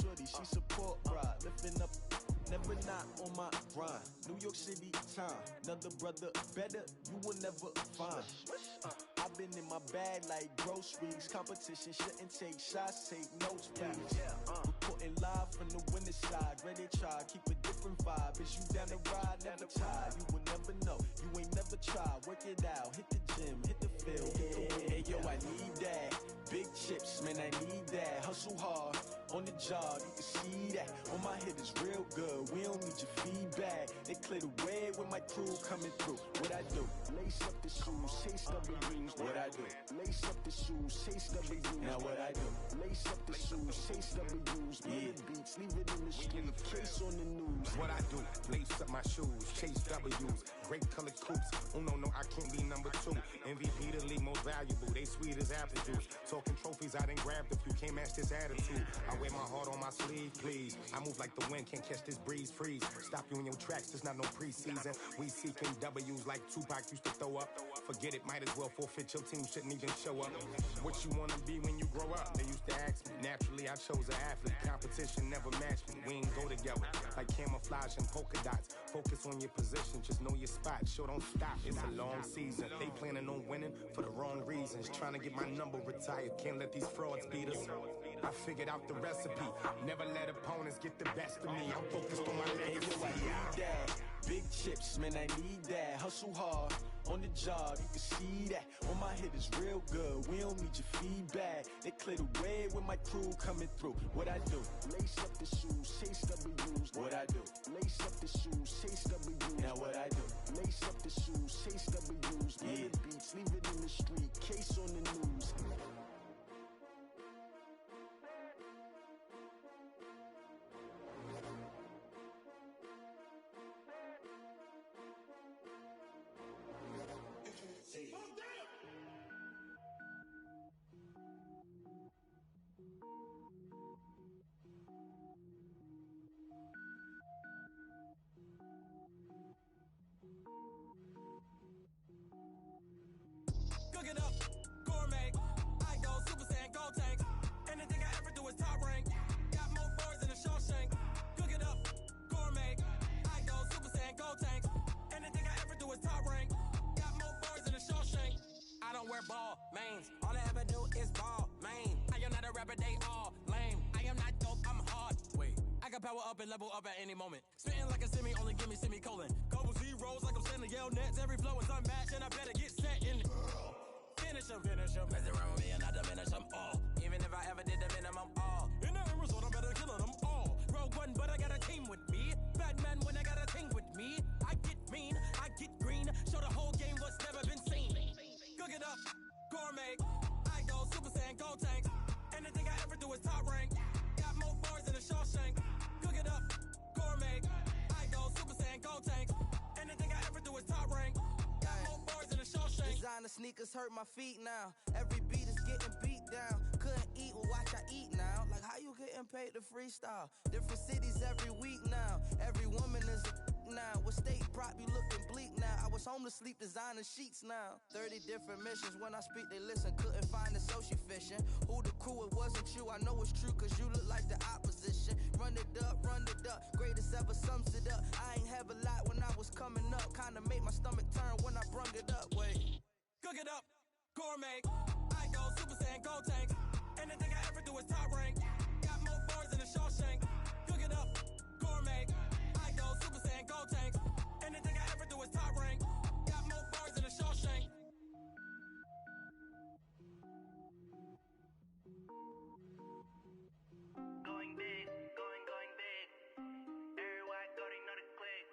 shorty, she support ride. Lifting up, never not on my grind. New York City time, another brother better, you will never find. I've been in my bag like groceries. Competition shouldn't take shots, take notes, please. Reporting live from the winter side. Ready to try, keep a different vibe. Is you down the ride, never tired. You will never know, you ain't never tried. Work it out, hit the gym, hit the field, hit the wind. Hey yo, I need that. Big chips, man, I need that. Hustle hard, on the job, you can see that. On my head is real good, we don't need your feedback. They clear the way with my crew coming through. What I do? Lace up the shoes, chase W's. What I do? Lace up the shoes, chase W's. Now what I do? Lace up the shoes, chase W's. Yeah. Beats, leave it in the street, case on the news. What I do? Lace up my shoes, chase W's. Great colored coops. Oh no, I can't be number 2. MVP the league most valuable. They sweet as apple juice. Talking trophies, I done grabbed a few. Can't match this attitude. I wear my heart on my sleeve, please. I move like the wind, can't catch this breeze, freeze. Stop you in your tracks, there's not no preseason. We seeking W's like Tupac used to throw up. Forget it, might as well forfeit. Your team shouldn't even show up. What you wanna be when you grow up? They used to ask me. Naturally, I chose an athlete. Competition never matched me. We ain't go together like camouflage and polka dots. Focus on your position, just know your spot. Sure, don't stop. It's a long season. They planning on winning for the wrong reasons. Trying to get my number retired. Can't let these frauds beat us. I figured out the recipe. Never let opponents get the best of me. I'm focused on my legacy. I need that. Big chips, man, I need that. Hustle hard, on the job, you can see that. On my head is real good, we don't need your feedback. They clear the way with my crew coming through. What I do? Lace up the shoes, chase W's. What I do? Lace up the shoes, chase W's. Now what I do? Lace up the shoes, chase W's. Yeah. Beats, leave it in the street, case on the news. Cook it up, gourmet. I go Super Saiyan, gold tank. Anything I ever do is top rank. Got more boards than a Shawshank. Cook it up, gourmet. I go Super Saiyan, gold tank. Anything I ever do is top rank. Got more boards than a Shawshank. I don't wear ball mains. All I ever do is ball main. I am not a rapper, they all lame. I am not dope, I'm hard. Wait, I can power up and level up at any moment. Spitting like a semi, only give me semicolon. Couple zeros like I'm sending yell nets. Every flow is unmatched and I better get set in. Finish them. Mess around with me and I diminish them all. Even if I ever did the minimum all. In the end result, I'm better killing them all. Rogue One, but I got a team with me. Batman when I got a team with me. I get mean, I get green. Show the whole game what's never been seen. Cook it up, gourmet. I go Super Saiyan, gold tank. Anything I ever do is top rank. Got more boards than a Shawshank. Cook it up, gourmet. I go Super Saiyan, gold tank. Anything I ever do is top rank. More bars than a Shawshank. Designer sneakers hurt my feet now. Every beat is getting beat down. Couldn't eat, well watch I eat now. Like how you getting paid to freestyle? Different cities every week now. Every woman is a now. With state prop, you looking bleak now. I was home to sleep, designer sheets now. 30 different missions. When I speak, they listen. Couldn't find it, so she fishing. Who the crew? It wasn't you. I know it's true, cause you look like the opposition. Run it up, greatest ever sums it up. I ain't have a lot when I was coming up. Kinda made my stomach turn when I brung it up. Wait. Cook it up, gourmet. I go Super Saiyan, gold tank. Anything I ever do is top rank. Got more boards than a Shawshank. Cook it up, gourmet. I go Super Saiyan, gold tank. Anything I ever do is top rank. Got more boards than a Shawshank. Going big, going big. Everywhere I go, they know the click.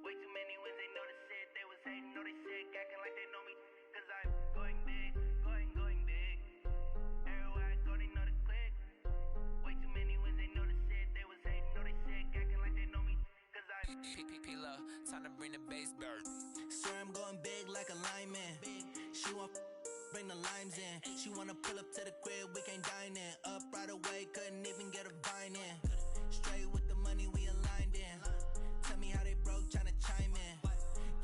Way too many wins, they know the shit. They was hating, know they sick, acting like they know me. Cause I'm going big, going big. Everywhere I go, they know the click. Way too many wins, they know the shit. They was hating, know they sick, acting like they know me. Cause I'm P-P-P-Love, time to bring the bass bird. Swear I'm going big like a lineman. She want bring the limes in. She wanna pull up to the crib, we can't dine in. Up right away, couldn't even get a vine in. Straight with the money we aligned in. Tell me how they broke, tryna chime in.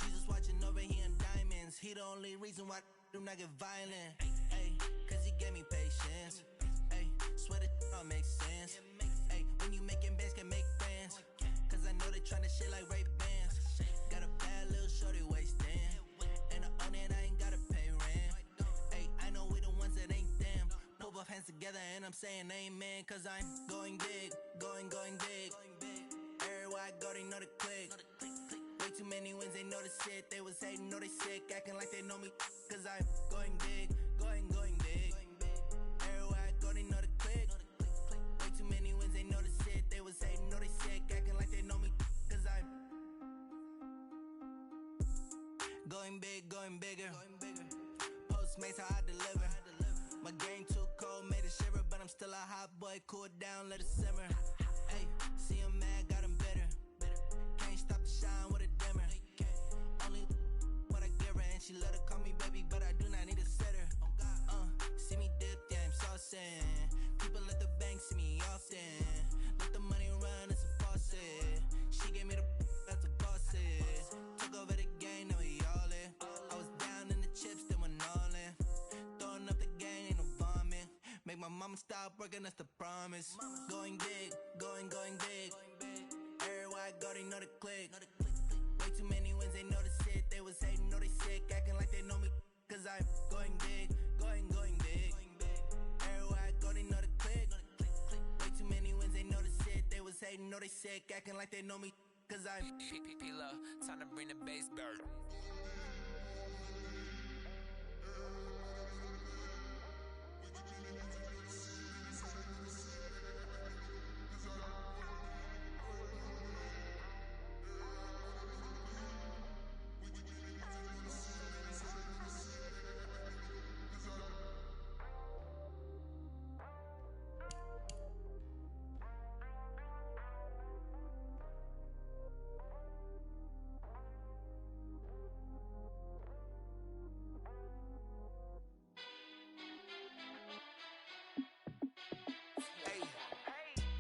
Jesus watching over here in diamonds. He the only reason why do not get violent. Ay, cause he gave me patience. Ay, swear that all makes sense. together and I'm saying amen, cause I'm going big, going big. Everywhere I go, they know the click. Way too many wins, they know the shit. They was hating, know they sick, acting like they know me, cause I'm going big, going big. Everywhere I go, they know the click. Way too many wins, they know the shit. They was hating, know they sick, acting like they know me, cause I'm going big, going bigger. Postmates how I deliver. My game too cold, made it shiver, but I'm still a hot boy. Cool it down, let it simmer. Hey, see him mad, got him bitter. Can't stop the shine with a dimmer. Only what I give her, and she let her call me baby, but I do not need a sitter. See me dip, yeah, I'm saucing. People at the bank see me often. Let the money run, it's a faucet. She gave me the that's a boss it. Took over the game, now we all in. I was down in the chips, then went all in. Throwing up the gang, ain't no bombing. Make my mama stop working, that's the promise. Going big, going big. Everywhere I go, they know the click. Way too many wins, they know the shit. They was hating, know they sick, acting like they know me, cause I'm going big, going big. Everywhere I go, they know the click. Way too many wins, they know the shit. They was hating, know they sick, acting like they know me, cause I'm P-P-P-Love, time to bring the bass bird. Hey,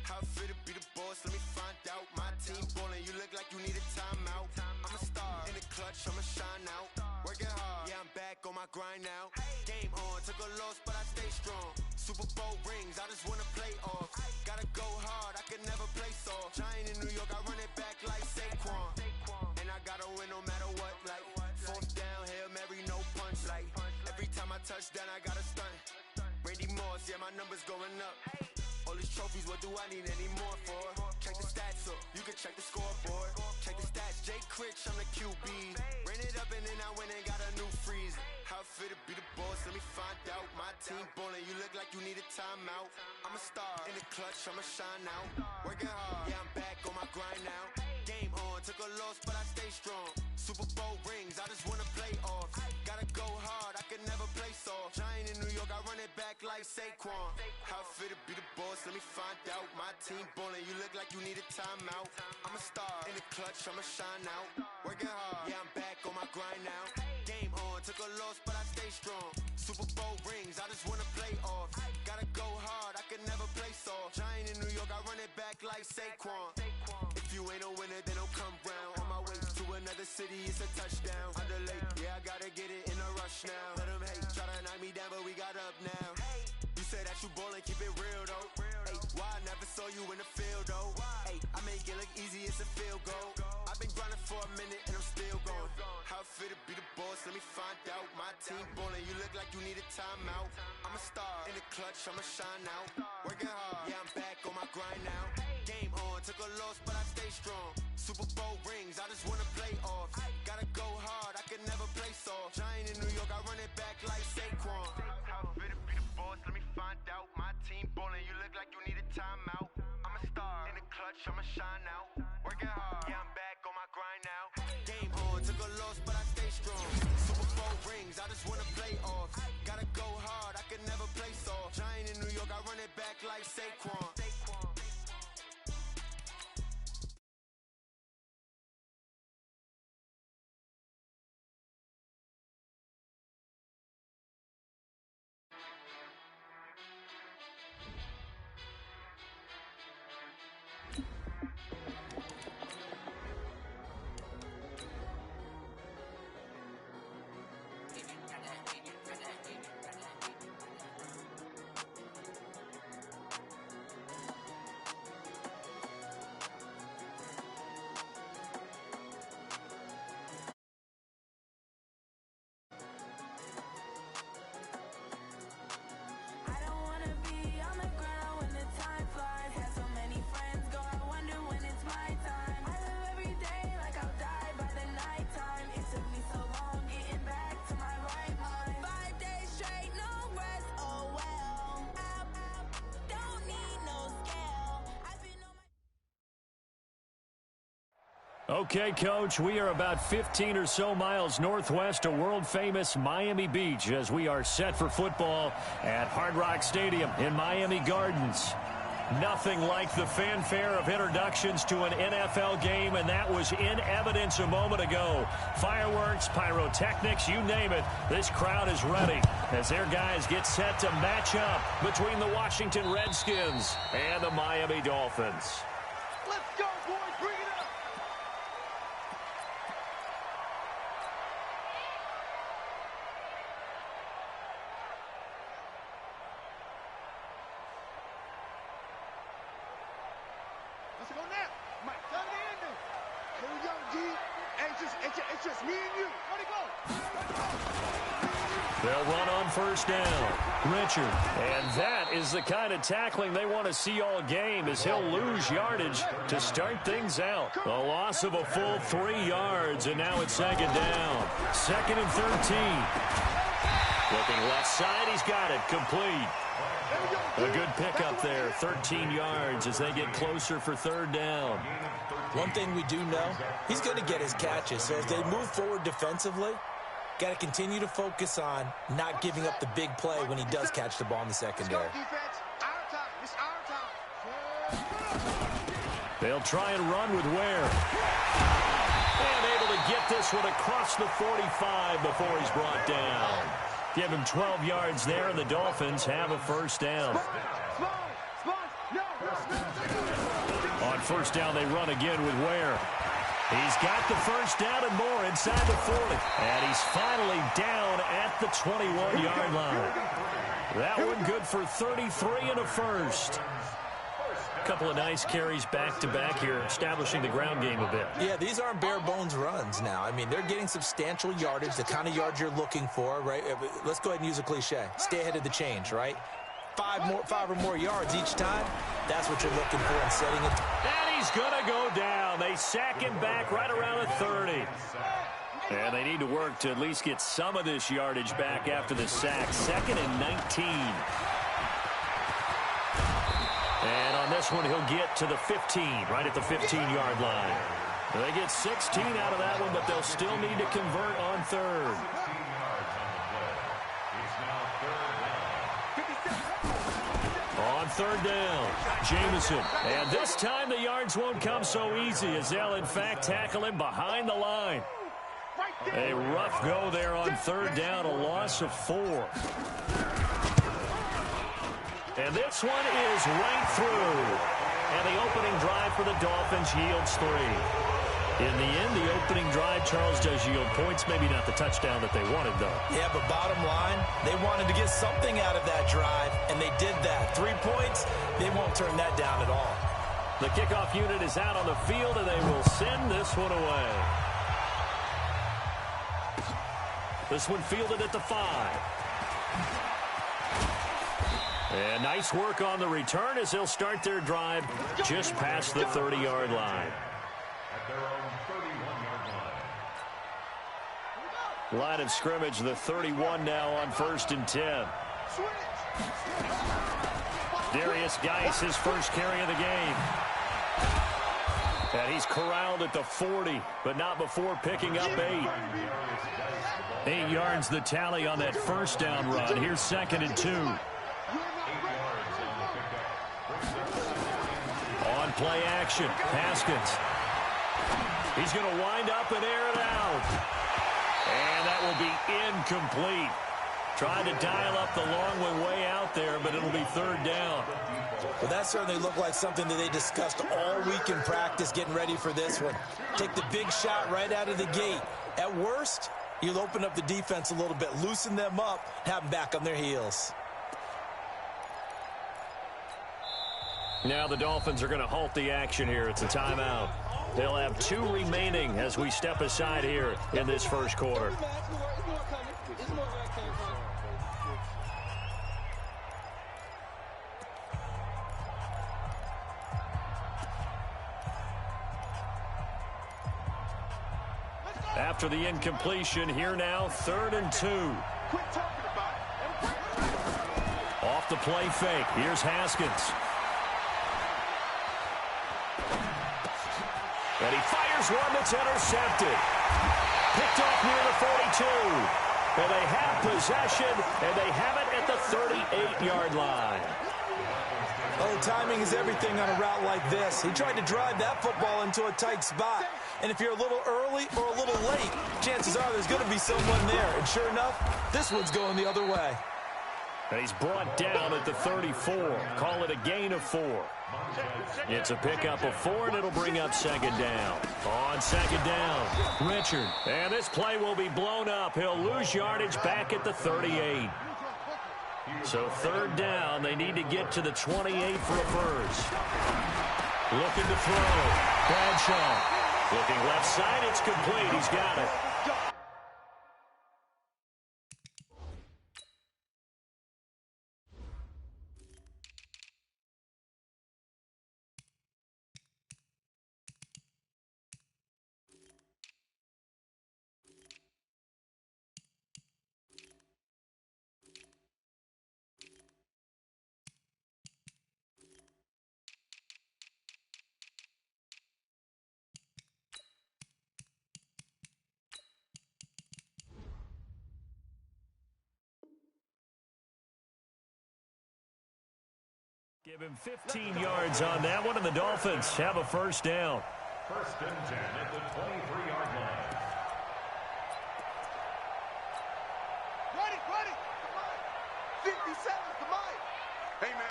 how I feel to be the boss? Let me find out. My team ballin', you look like you need a timeout. I'm a star in the clutch, I'ma shine out. Working hard, yeah, I'm back on my grind now. Game on, took a loss, but I stay strong. Super Bowl rings, I just wanna play off. Gotta go hard, I can never play soft. Giant in New York, I run it back like Saquon. And I gotta win no matter what, like fourth down, Hail Mary, no punch. Like every time I touch down, I gotta stunt. Randy Moss, yeah, my numbers going up. All these trophies, what do I need any more for? Check the stats up, you can check the scoreboard. Check the stats, Jay Critch, I'm the QB. Ran it up and then I went and got a new freeze. How it feel to be the boss, let me find out. My team ballin', you look like you need a timeout. I'm a star in the clutch, I'ma shine out. Working hard, yeah, I'm back on my grind now. Game on, took a loss, but I stay strong. Super Bowl rings, I just wanna play off. Gotta go hard, I can never play soft. Giant in New York, I run it back like Saquon. How it feel to be the boss, let me find out. My team ballin', you look like you need a timeout. I'm a star in the clutch, I'ma shine out. Working hard, yeah, I'm back on my grind now. Game on, took a loss, but I stay strong. Super Bowl rings, I just wanna play off. Gotta go hard, I can never play soft. Giant in New York, I run it back like Saquon. If you ain't a winner, then don't come round. On my way to another city, it's a touchdown. Underlay, yeah, I gotta get it in a rush now. Let them hate, try to knock me down, but we got up now. You say that you ballin', keep it real though. Hey, why I never saw you in the field though? Hey, I make it look easy, it's a field goal. I've been grinding for a minute and I'm still going. How it feel to be the boss, let me find out. My team ballin', you look like you need a timeout. I'm a star in the clutch, I'ma shine out. Working hard, yeah, I'm back on my grind now. Game on, took a loss, but I stay strong. Super Bowl rings, I just wanna play off. Gotta go hard, I can never play soft. Giant in New York, I run it back like Saquon. How it feel to be the boss, let me find out. My team ballin', you look like you need a timeout. I'm a star in the clutch, I'ma shine out. Working hard, yeah, I'm back on my grind now. Game on, took a loss, but I stay strong. Super Bowl rings, I just wanna play off. Gotta go hard, I can never play soft. Giant in New York, I run it back like Saquon. I don't wanna be Okay, Coach, we are about 15 or so miles northwest of world-famous Miami Beach as we are set for football at Hard Rock Stadium in Miami Gardens. Nothing like the fanfare of introductions to an NFL game, and that was in evidence a moment ago. Fireworks, pyrotechnics, you name it, this crowd is ready as their guys get set to match up between the Washington Redskins and the Miami Dolphins. Let's go, boys! Bring it up! Let's go now. Mike, tell me in there. Here we go, G. It's just me and you. Where'd he go? They'll run on first down. Richard. And that is the kind of tackling they want to see all game as he'll lose yardage to start things out. A loss of a full 3 yards, and now it's second down. 2nd and 13. Looking left side, he's got it. Complete. A good pickup there, 13 yards as they get closer for 3rd down. One thing we do know, he's going to get his catches. So as they move forward defensively, got to continue to focus on not giving up the big play when he does catch the ball in the secondary. They'll try and run with Ware. And able to get this one across the 45 before he's brought down. Give him 12 yards there, and the Dolphins have a first down. On first down, they run again with Ware. He's got the first down and more inside the 40. And he's finally down at the 21-yard line. That one good for 33 and a first. Couple of nice carries back-to-back here, establishing the ground game a bit. Yeah, these aren't bare-bones runs now. I mean, they're getting substantial yardage, the kind of yards you're looking for, right? Let's go ahead and use a cliche. Stay ahead of the change, right? 5 or more yards each time, that's what you're looking for in setting it. And he's going to go down. They sack him back right around the 30. And they need to work to at least get some of this yardage back after the sack. 2nd and 19. And on this one, he'll get to the 15, right at the 15-yard line. They get 16 out of that one, but they'll still need to convert on 3rd. On 3rd down, Jameson. And this time the yards won't come so easy as they'll, in fact, tackle him behind the line. A rough go there on 3rd down, a loss of 4. And this one is right through. And the opening drive for the Dolphins yields 3. In the end, the opening drive, Charles, does yield points. Maybe not the touchdown that they wanted, though. Yeah, but bottom line, they wanted to get something out of that drive, and they did that. 3 points, they won't turn that down at all. The kickoff unit is out on the field, and they will send this one away. This one fielded at the 5. And nice work on the return as they'll start their drive just past the 30-yard line. Line of scrimmage, the 31 now on 1st and 10. Darius Geis, his first carry of the game. And he's corralled at the 40, but not before picking up 8. 8 yards the tally on that first down run. Here's 2nd and 2. On play action, Haskins. He's going to wind up and air it out. And that will be incomplete. Tried to dial up the long one way out there, but it'll be 3rd down. Well, that certainly looked like something that they discussed all week in practice getting ready for this one. Take the big shot right out of the gate. At worst, you'll open up the defense a little bit, loosen them up, have them back on their heels. Now the Dolphins are going to halt the action here. It's a timeout. They'll have 2 remaining as we step aside here in this first quarter. After the incompletion, here now, 3rd and 2. Off the play fake. Here's Haskins. And he fires one that's intercepted. Picked off near the 42. And they have possession, and they have it at the 38-yard line. Well, timing is everything on a route like this. He tried to drive that football into a tight spot. And if you're a little early or a little late, chances are there's going to be someone there. And sure enough, this one's going the other way. And he's brought down at the 34. Call it a gain of 4. It's a pickup of 4, and it'll bring up second down. On second down, Richard. And this play will be blown up. He'll lose yardage back at the 38. So third down, they need to get to the 28 for a first. Looking to throw. Bradshaw. Looking left side, it's complete. He's got it. Give him 15 yards on that one, and the Dolphins have a first down. First and 10 at the 23-yard line. Ready. Come on. 57, come on. Hey, man.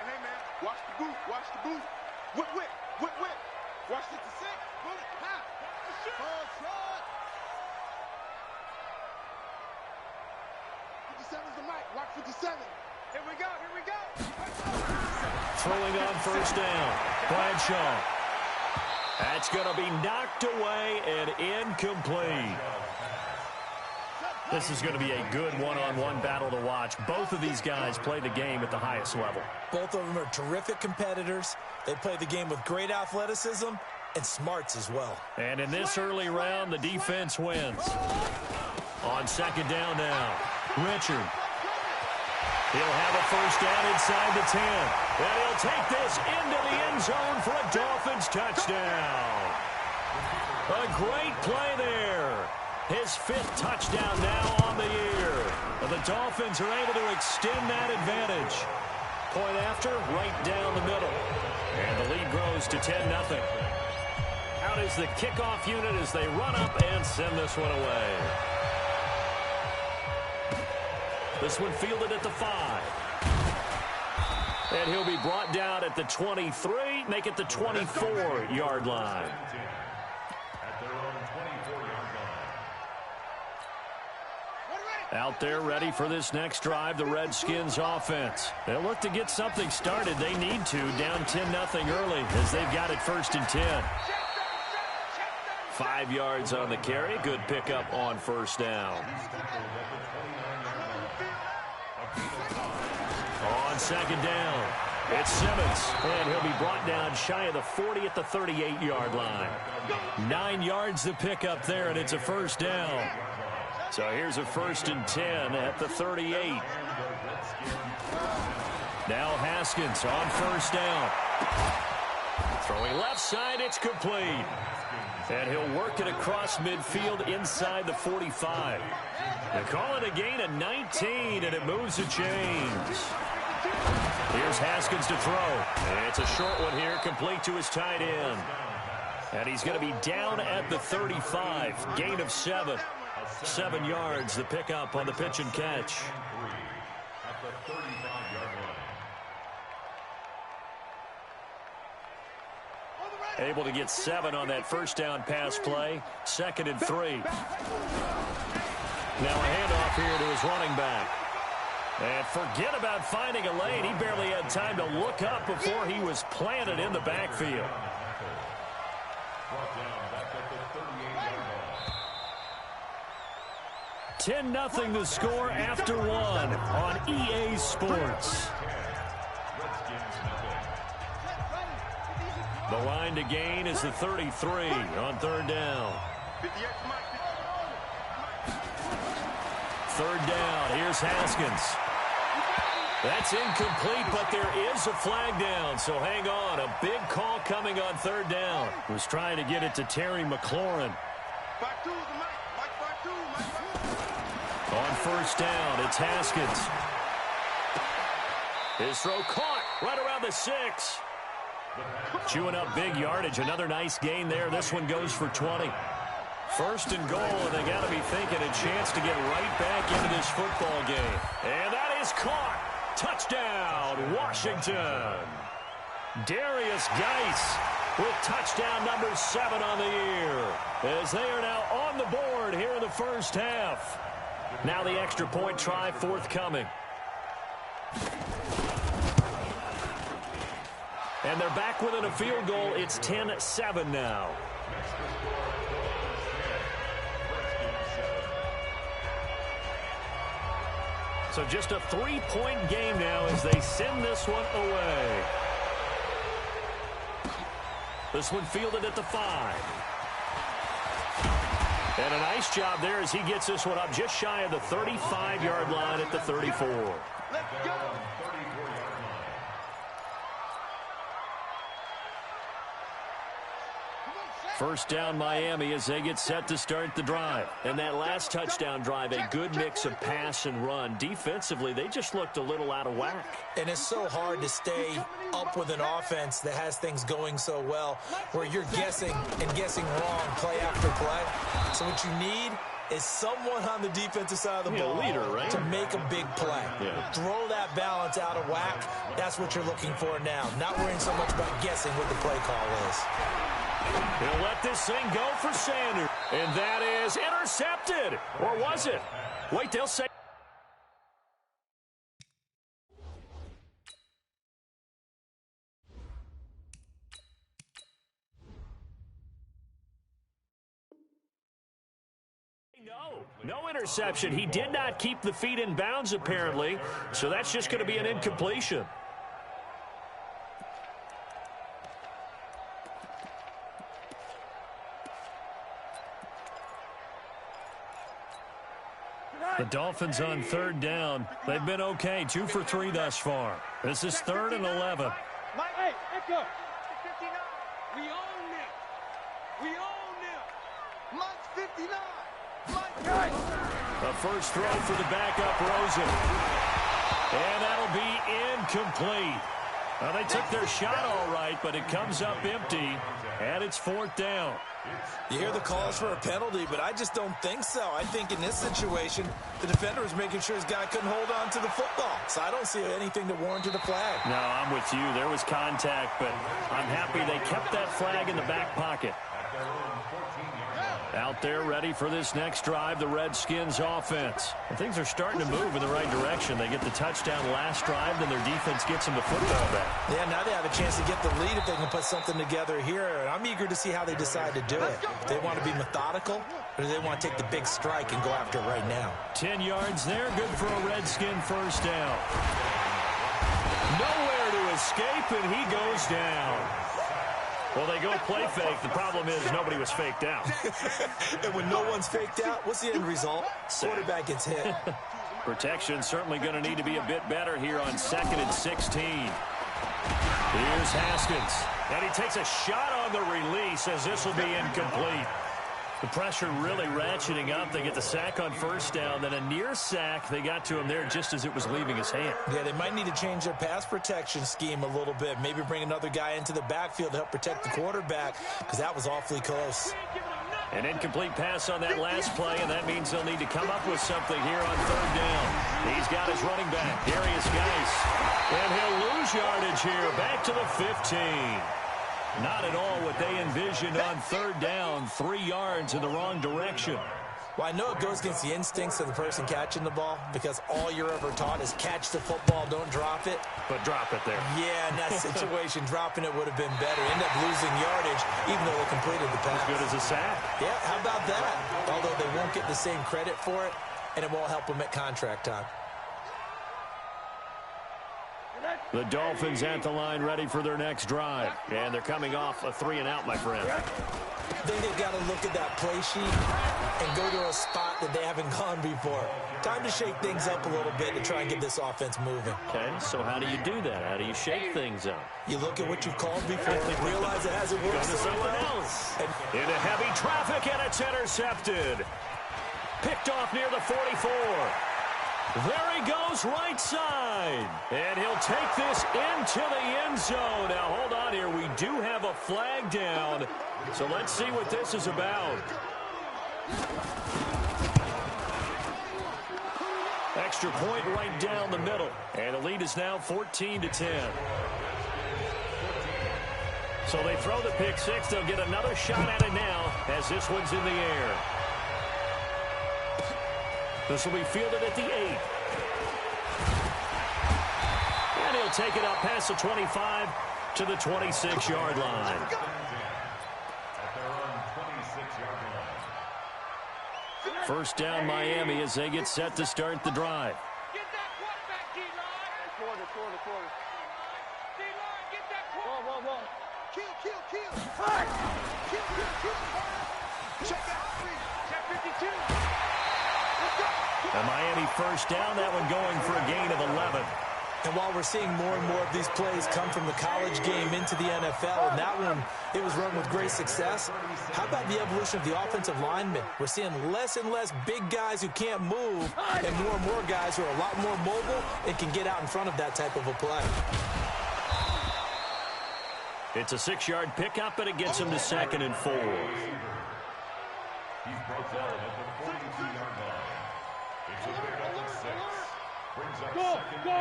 Watch the booth. Whip. Watch it to 6. Move it. Half. Shot. 57's the mic. Watch 57. Here we go. Throwing on first down, Bradshaw. That's going to be knocked away and incomplete. This is going to be a good one-on-one battle to watch. Both of these guys play the game at the highest level. Both of them are terrific competitors. They play the game with great athleticism and smarts as well. And in this early round, the defense wins. On second down now, Richard. He'll have a first down inside the 10. And he'll take this into the end zone for a Dolphins touchdown. A great play there. His 5th touchdown now on the year. And the Dolphins are able to extend that advantage. Point after, right down the middle. And the lead grows to 10-0. Out is the kickoff unit as they run up and send this one away. This one fielded at the 5. And he'll be brought down at the 23, make it the 24-yard line. At their own 24-yard line. Out there ready for this next drive, the Redskins offense. They'll look to get something started. They need to, down 10-0 early as they've got it first and 10. 5 yards on the carry. Good pickup on first down. On second down, it's Simmons, and he'll be brought down shy of the 40 at the 38-yard line. 9 yards to pick up there, and it's a first down. So here's a first and 10 at the 38. Now Haskins on first down. Throwing left side, it's complete. And he'll work it across midfield inside the 45. They call it a gain of 19, and it moves the chains. Here's Haskins to throw. It's a short one here, complete to his tight end. And he's going to be down at the 35. Gain of 7. 7 yards, the pickup on the pitch and catch. At the 35-yard line. Able to get 7 on that first down pass play. 2nd and 3. Now a handoff here to his running back. And forget about finding a lane. He barely had time to look up before he was planted in the backfield. 10-0 the score after 1 on EA Sports. The line to gain is the 33 on third down. Third down, here's Haskins. That's incomplete, but there is a flag down, so hang on. A big call coming on third down. Was trying to get it to Terry McLaurin. On first down, it's Haskins. His throw caught right around the 6. Chewing up big yardage. Another nice gain there. This one goes for 20. First and goal, and they got to be thinking a chance to get right back into this football game. And that is caught. Touchdown, Washington. Darius Geis with touchdown number 7 on the year, as they are now on the board here in the first half. Now the extra point try forthcoming. And they're back within a field goal. It's 10-7 now. So just a 3-point game now as they send this one away. This one fielded at the 5. And a nice job there as he gets this one up just shy of the 35-yard line at the 34. Let's go. First down Miami as they get set to start the drive. And that last touchdown drive, a good mix of pass and run. Defensively, they just looked a little out of whack. And it's so hard to stay up with an offense that has things going so well, where you're guessing and guessing wrong play after play. So what you need is someone on the defensive side of the ball leader, right? to make a big play. Yeah. Throw that balance out of whack. That's what you're looking for now. Not worrying so much about guessing what the play call is. He'll let this thing go for Sanders. And that is intercepted. Or was it? Wait, they'll say. No interception. He did not keep the feet in bounds, apparently. So that's just going to be an incompletion. The Dolphins on third down. They've been okay, 2 for 3 thus far. This is 3rd and 11. Hey, Echo. 59. We own them. We own them. Mike's 59. Mike. A first throw for the backup, Rosen. And that'll be incomplete. Well, they took their shot all right, but it comes up empty, and it's 4th down. You hear the calls for a penalty, but I just don't think so. I think in this situation, the defender was making sure his guy couldn't hold on to the football. So I don't see anything that warranted a flag. No, I'm with you. There was contact, but I'm happy they kept that flag in the back pocket. Out there ready for this next drive, the Redskins offense. And things are starting to move in the right direction. They get the touchdown last drive, then their defense gets them the football back. Yeah, now they have a chance to get the lead if they can put something together here. And I'm eager to see how they decide to do it. If they want to be methodical, or do they want to take the big strike and go after it right now? 10 yards there, good for a Redskin first down. Nowhere to escape, and he goes down. Well, they go play fake. The problem is nobody was faked out. And when no one's faked out, what's the end result? Quarterback gets hit. Protection certainly going to need to be a bit better here on 2nd and 16. Here's Haskins. And he takes a shot on the release as this will be incomplete. The pressure really ratcheting up. They get the sack on first down. Then a near sack. They got to him there just as it was leaving his hand. Yeah, they might need to change their pass protection scheme a little bit. Maybe bring another guy into the backfield to help protect the quarterback, because that was awfully close. An incomplete pass on that last play, and that means they'll need to come up with something here on 3rd down. He's got his running back, Darius Geis. And he'll lose yardage here, back to the 15. Not at all what they envisioned on 3rd down, 3 yards in the wrong direction. Well, I know it goes against the instincts of the person catching the ball, because all you're ever taught is catch the football, don't drop it. But drop it there. Yeah, in that situation, dropping it would have been better. End up losing yardage, even though they completed the pass. As good as a sack. Yeah, how about that? Although they won't get the same credit for it, and it won't help them at contract time. The Dolphins at the line ready for their next drive. And they're coming off a 3-and-out, my friend. I think they've got to look at that play sheet and go to a spot that they haven't gone before. Time to shake things up a little bit to try and get this offense moving. Okay, so how do you do that? How do you shake things up? You look at what you've called before and realize it hasn't worked Go to so something well. else. Into heavy traffic, and it's intercepted. Picked off near the 44. There he goes, right side. And he'll take this into the end zone. Now, hold on here. We do have a flag down. So let's see what this is about. Extra point right down the middle. And the lead is now 14-10. So they throw the pick six. They'll get another shot at it now as this one's in the air. This will be fielded at the 8. And he'll take it up past the 25 to the 26-yard line. At their own 26-yard line. First down Miami as they get set to start the drive. Get that quarterback, D-line. Quarter. D-line, get that quarterback. Whoa. Kill. Kill. Check out 3. Check 52. A Miami first down, that one going for a gain of 11. And while we're seeing more and more of these plays come from the college game into the NFL, and that one, it was run with great success, how about the evolution of the offensive linemen? We're seeing less and less big guys who can't move and more guys who are a lot more mobile and can get out in front of that type of a play. It's a 6-yard pickup, and it gets him to 2nd and 4. He's brought down at the 42-yard line. It's a pickup of 6. Brings up 2nd and 4.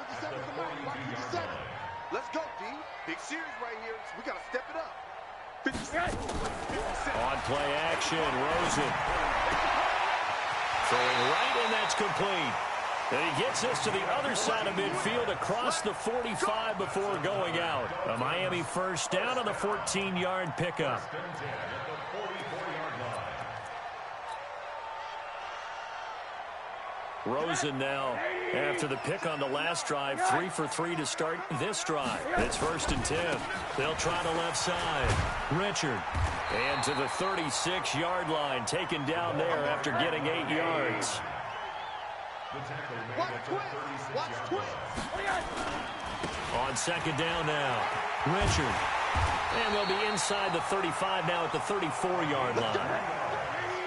At the 42-yard line. Let's go, D. Big series right here. We got to step it up. 57. On play action, Rosen. Throwing right, and that's complete. And he gets this to the other side of midfield across the 45 before going out. A Miami first down on the 14-yard pickup. Rosen now, after the pick on the last drive, 3 for 3 to start this drive. It's 1st and 10. They'll try the left side. Richard. And to the 36-yard line, taken down there after getting 8 yards. Watch twist. On 2nd down now, Richard. And they'll be inside the 35 now at the 34-yard line.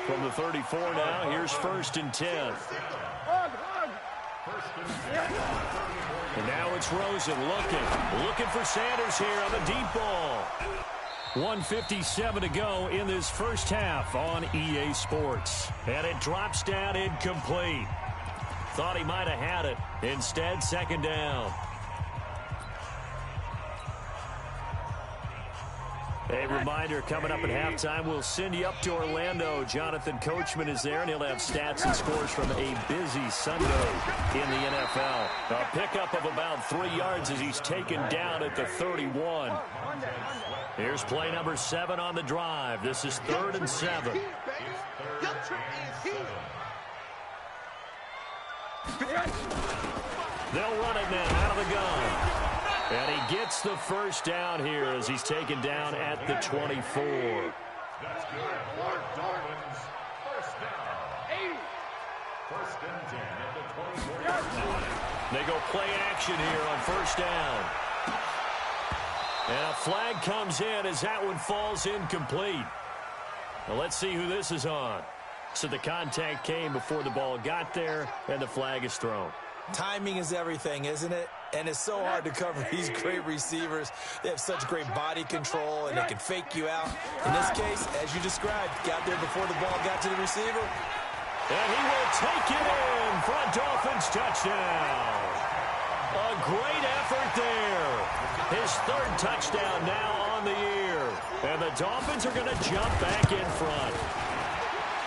From the 34 now, here's 1st and 10. And now it's Rosen looking for Sanders here on the deep ball. 1:57 to go in this first half on EA Sports. And it drops down incomplete. Thought he might have had it. Instead, 2nd down. A reminder, coming up at halftime, we'll send you up to Orlando. Jonathan Coachman is there, and he'll have stats and scores from a busy Sunday in the NFL. A pickup of about 3 yards as he's taken down at the 31. Here's play number 7 on the drive. This is 3rd and 7. They'll run it now out of the gun. And he gets the first down here as he's taken down at the 24. That's good. Dolphins, first down. 1st and 10 at the 24-yard line. They go play action here on 1st down. And a flag comes in as that one falls incomplete. Now let's see who this is on. So the contact came before the ball got there, and the flag is thrown. Timing is everything, isn't it? And it's so hard to cover these great receivers. They have such great body control, and they can fake you out. In this case, as you described, got there before the ball got to the receiver. And he will take it in for a Dolphins touchdown. A great effort there. His 3rd touchdown now on the year. And the Dolphins are going to jump back in front.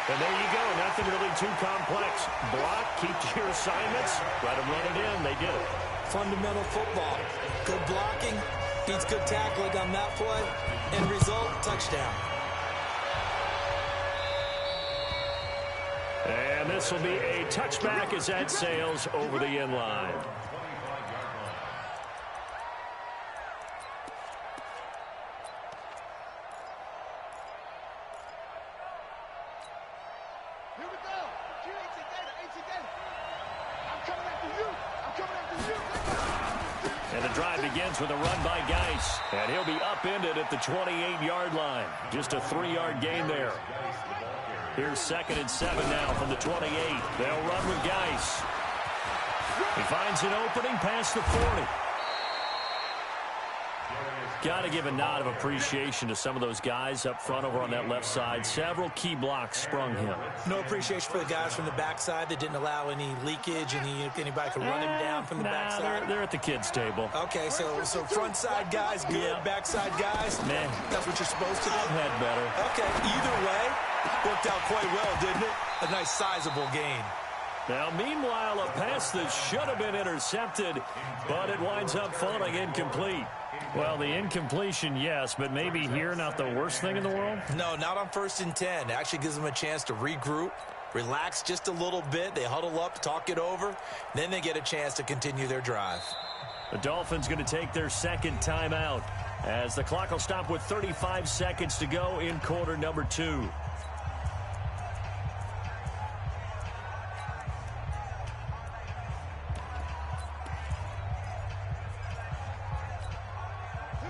And there you go. Nothing really too complex. Block, keep to your assignments, let them run it in. They did it. Fundamental football. Good blocking, beats good tackling on that play. End result, touchdown. And this will be a touchback as that sails over the end line. And the drive begins with a run by Geis. And he'll be upended at the 28-yard line. Just a 3-yard gain there. Here's 2nd and 7 now from the 28. They'll run with Geis. He finds an opening past the 40. Got to give a nod of appreciation to some of those guys up front over on that left side. Several key blocks sprung him. No appreciation for the guys from the backside that didn't allow any leakage, anybody could run him down from the backside. They're at the kids' table. Okay, so front side guys good, yeah. Backside guys, man, that's what you're supposed to do. I've had better. Okay, either way, worked out quite well, didn't it? A nice sizable gain. Now, meanwhile, a pass that should have been intercepted, but it winds up falling incomplete. Well, the incompletion, yes, but maybe here not the worst thing in the world? No, not on 1st and 10. It actually gives them a chance to regroup, relax just a little bit. They huddle up, talk it over, then they get a chance to continue their drive. The Dolphins going to take their 2nd timeout as the clock will stop with 35 seconds to go in quarter number 2.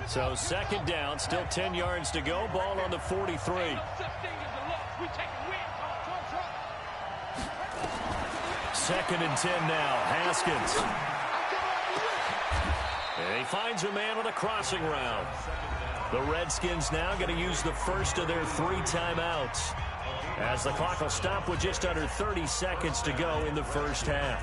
So 2nd down, still 10 yards to go. Ball on the 43. 2nd and 10 now. Haskins. And he finds a man on a crossing route. The Redskins now going to use the first of their 3 timeouts as the clock will stop with just under 30 seconds to go in the first half.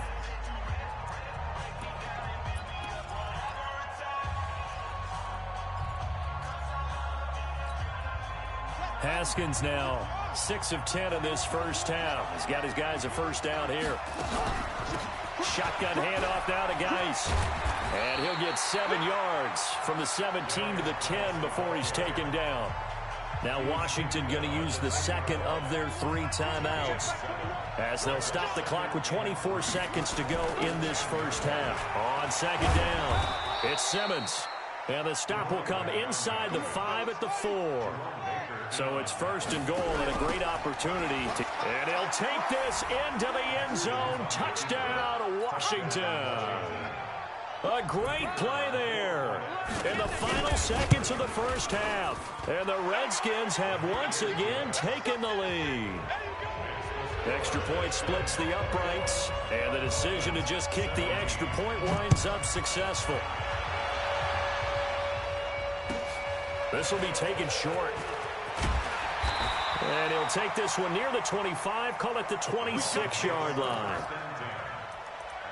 Haskins now 6 of 10 in this first half. He's got his guys a first down here. Shotgun handoff now to Geis. And he'll get 7 yards from the 17 to the 10 before he's taken down. Now Washington going to use the 2nd of their 3 timeouts as they'll stop the clock with 24 seconds to go in this first half. On 2nd down, it's Simmons. And the stop will come inside the 5 at the 4. So it's 1st and goal and a great opportunity. And he'll take this into the end zone. Touchdown, Washington. A great play there in the final seconds of the first half. And the Redskins have once again taken the lead. Extra point splits the uprights. And the decision to just kick the extra point winds up successful. This will be taken short. And he'll take this one near the 25, call it the 26-yard line. At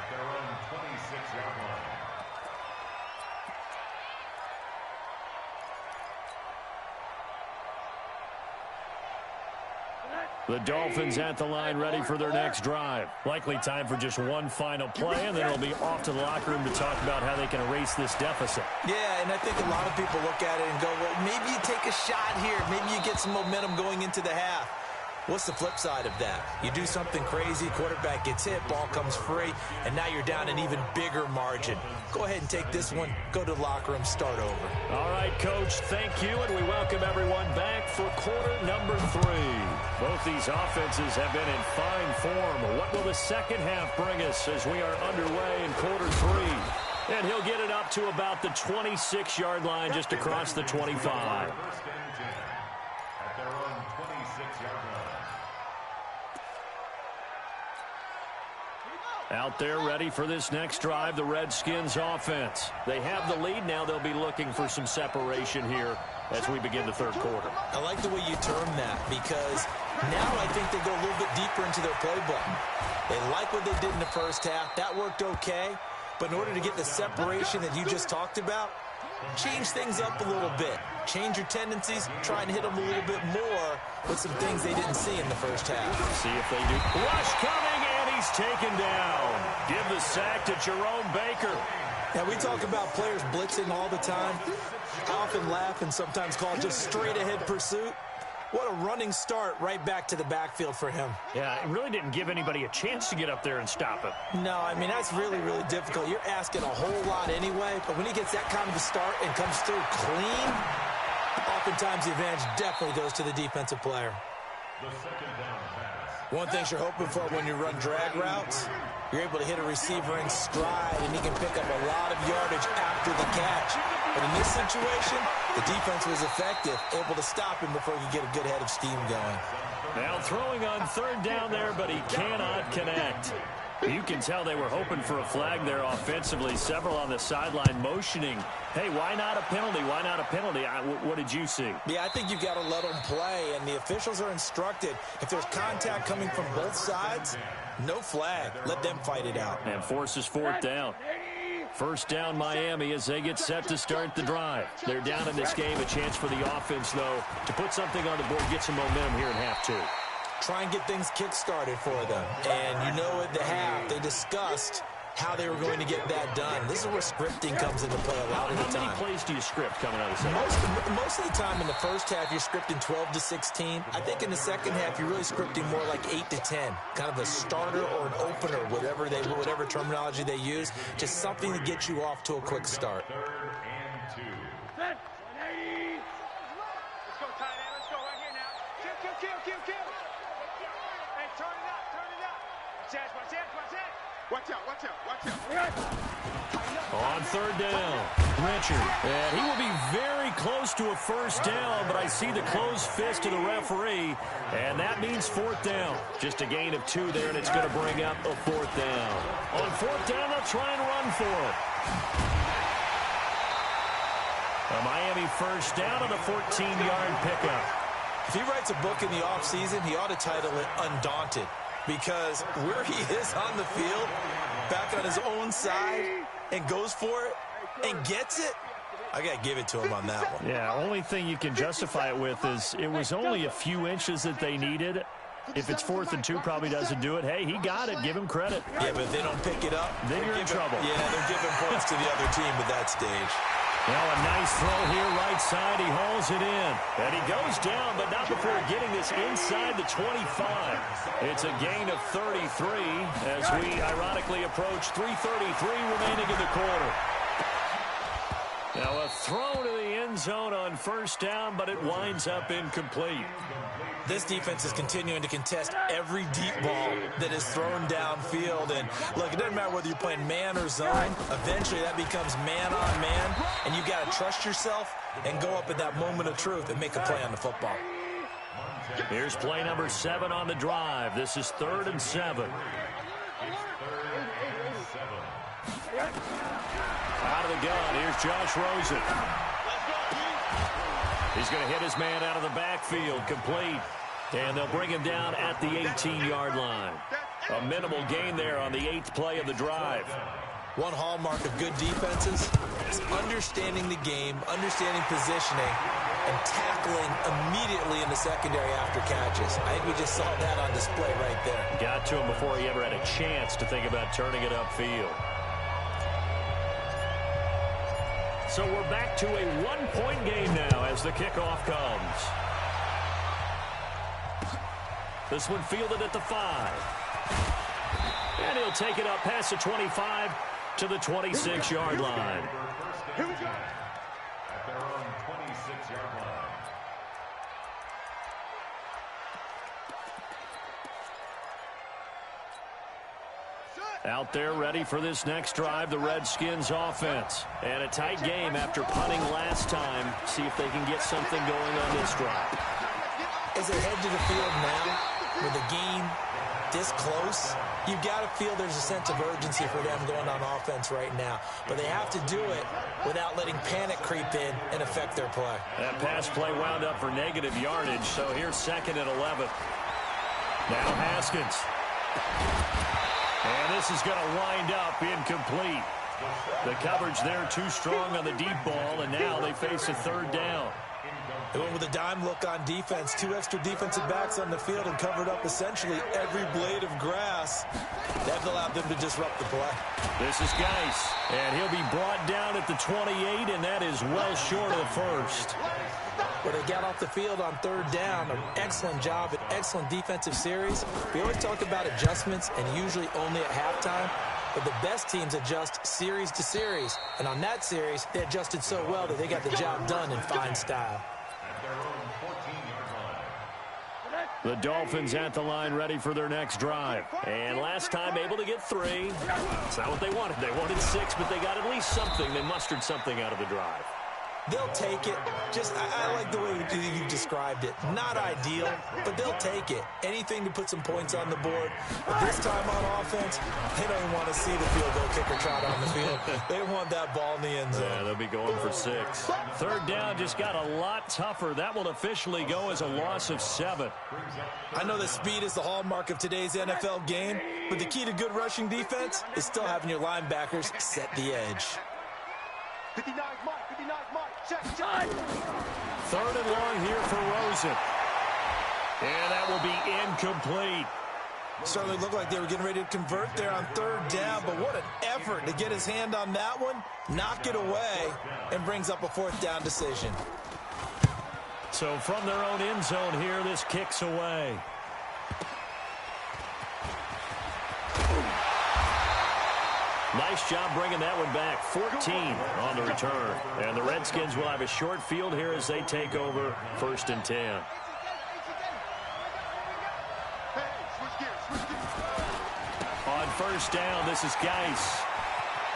their own 26-yard line. The Dolphins at the line ready for their next drive. Likely time for just one final play, and then it'll be off to the locker room to talk about how they can erase this deficit. Yeah, and I think a lot of people look at it and go, well, maybe you take a shot here. Maybe you get some momentum going into the half. What's the flip side of that? You do something crazy, quarterback gets hit, ball comes free, and now you're down an even bigger margin. Go ahead and take this one, go to the locker room, start over. All right, Coach, thank you, and we welcome everyone back for quarter number 3. Both these offenses have been in fine form. What will the second half bring us as we are underway in quarter 3? And he'll get it up to about the 26-yard line just across the 25. At their own 26-yard line. Out there ready for this next drive, the Redskins offense. They have the lead. Now they'll be looking for some separation here as we begin the third quarter. I like the way you term that because now I think they go a little bit deeper into their playbook. They like what they did in the first half. That worked okay. But in order to get the separation that you just talked about, change things up a little bit. Change your tendencies. Try and hit them a little bit more with some things they didn't see in the first half. See if they do. Rush coming, and he's taken down. Give the sack to Jerome Baker. Now, we talk about players blitzing all the time. I often laugh and sometimes call it just straight-ahead pursuit. What a running start right back to the backfield for him. Yeah, it really didn't give anybody a chance to get up there and stop him. No, I mean, that's really, really difficult. You're asking a whole lot anyway, but when he gets that kind of a start and comes through clean, oftentimes the advantage definitely goes to the defensive player. The second down pass. One thing you're hoping for when you run drag routes, you're able to hit a receiver in stride, and he can pick up a lot of yardage after the catch. But in this situation, the defense was effective, able to stop him before he could get a good head of steam going. Now throwing on third down there, but he cannot connect. You can tell they were hoping for a flag there offensively. Several on the sideline motioning, hey, why not a penalty? Why not a penalty? What did you see? Yeah, I think you've got to let them play, and the officials are instructed. If there's contact coming from both sides, no flag. Let them fight it out. And forces fourth down. First down Miami as they get set to start the drive. They're down in this game. A chance for the offense, though, to put something on the board, get some momentum here in half two. Try and get things kick-started for them. And you know at the half, they discussed how they were going to get that done. This is where scripting comes into play a lot of the time. How many plays do you script coming out of the second? Most of the time in the first half, you're scripting 12 to 16. I think in the second half, you're really scripting more like 8 to 10. Kind of a starter or an opener, whatever terminology they use. Just something to get you off to a quick start. Third and 2. Let's go, tight end. Let's go right here now. Kill. Hey, turn it up. Watch that. Watch out. On third down, Richard. And he will be very close to a first down, but I see the closed fist of the referee, and that means fourth down. Just a gain of 2 there, and it's going to bring up a fourth down. On fourth down, they'll try and run for it. A Miami first down on a 14-yard pickup. If he writes a book in the offseason, he ought to title it Undaunted, because where he is on the field, back on his own side, and goes for it and gets it, I got to give it to him on that one. Yeah, only thing you can justify it with is it was only a few inches that they needed. If it's 4th and 2, probably doesn't do it. Hey, he got it. Give him credit. Yeah, but if they don't pick it up, then you're in trouble. Yeah, they're giving points to the other team at that stage. Now a nice throw here, right side. He hauls it in. And he goes down, but not before getting this inside the 25. It's a gain of 33 as we ironically approach 3:33 remaining in the quarter. Now a throw to the end zone on first down, but it winds up incomplete. This defense is continuing to contest every deep ball that is thrown downfield. And look, it doesn't matter whether you're playing man or zone. Eventually that becomes man on man, and you got to trust yourself and go up at that moment of truth and make a play on the football. Here's play number 7 on the drive. This is 3rd and 7. Out of the gun, here's Josh Rosen. He's going to hit his man out of the backfield, complete. And they'll bring him down at the 18-yard line. A minimal gain there on the 8th play of the drive. One hallmark of good defenses is understanding the game, understanding positioning, and tackling immediately in the secondary after catches. I think we just saw that on display right there. Got to him before he ever had a chance to think about turning it upfield. So we're back to a 1-point game now as the kickoff comes. This one fielded at the 5. And he'll take it up past the 25 to the 26-yard line. Here we go. At their own 26-yard line. Out there ready for this next drive, the Redskins offense. And a tight game after punting last time. See if they can get something going on this drive. As they head to the field now, with the game this close, you've got to feel there's a sense of urgency for them going on offense right now. But they have to do it without letting panic creep in and affect their play. That pass play wound up for negative yardage, so here's 2nd and 11. Now Haskins. And this is going to wind up incomplete. The coverage there too strong on the deep ball, and now they face a 3rd down. They went with a dime look on defense. 2 extra defensive backs on the field and covered up essentially every blade of grass. That allowed them to disrupt the play. This is Geis, and he'll be brought down at the 28, and that is well short of the first. Where they got off the field on 3rd down, an excellent job, an excellent defensive series. We always talk about adjustments, and usually only at halftime. But the best teams adjust series to series. And on that series, they adjusted so well that they got the job done in fine style. At their own 14-yard line. The Dolphins at the line ready for their next drive. And last time able to get 3. It's not what they wanted. They wanted 6, but they got at least something. They mustered something out of the drive. They'll take it. I like the way you described it. Not ideal, but they'll take it. Anything to put some points on the board. But this time on offense, they don't even want to see the field goal kicker trot on the field. They want that ball in the end zone. Yeah, they'll be going for 6. Third down just got a lot tougher. That will officially go as a loss of 7. I know that speed is the hallmark of today's NFL game, but the key to good rushing defense is still having your linebackers set the edge. 59 Mike, check. Third and long here for Rosen. And that will be incomplete. Certainly looked like they were getting ready to convert there on third down, but what an effort to get his hand on that one, knock it away, and brings up a fourth down decision. So from their own end zone here, this kicks away. Nice job bringing that one back. 14 on the return. And the Redskins will have a short field here as they take over 1st and 10. On first down, this is Geis.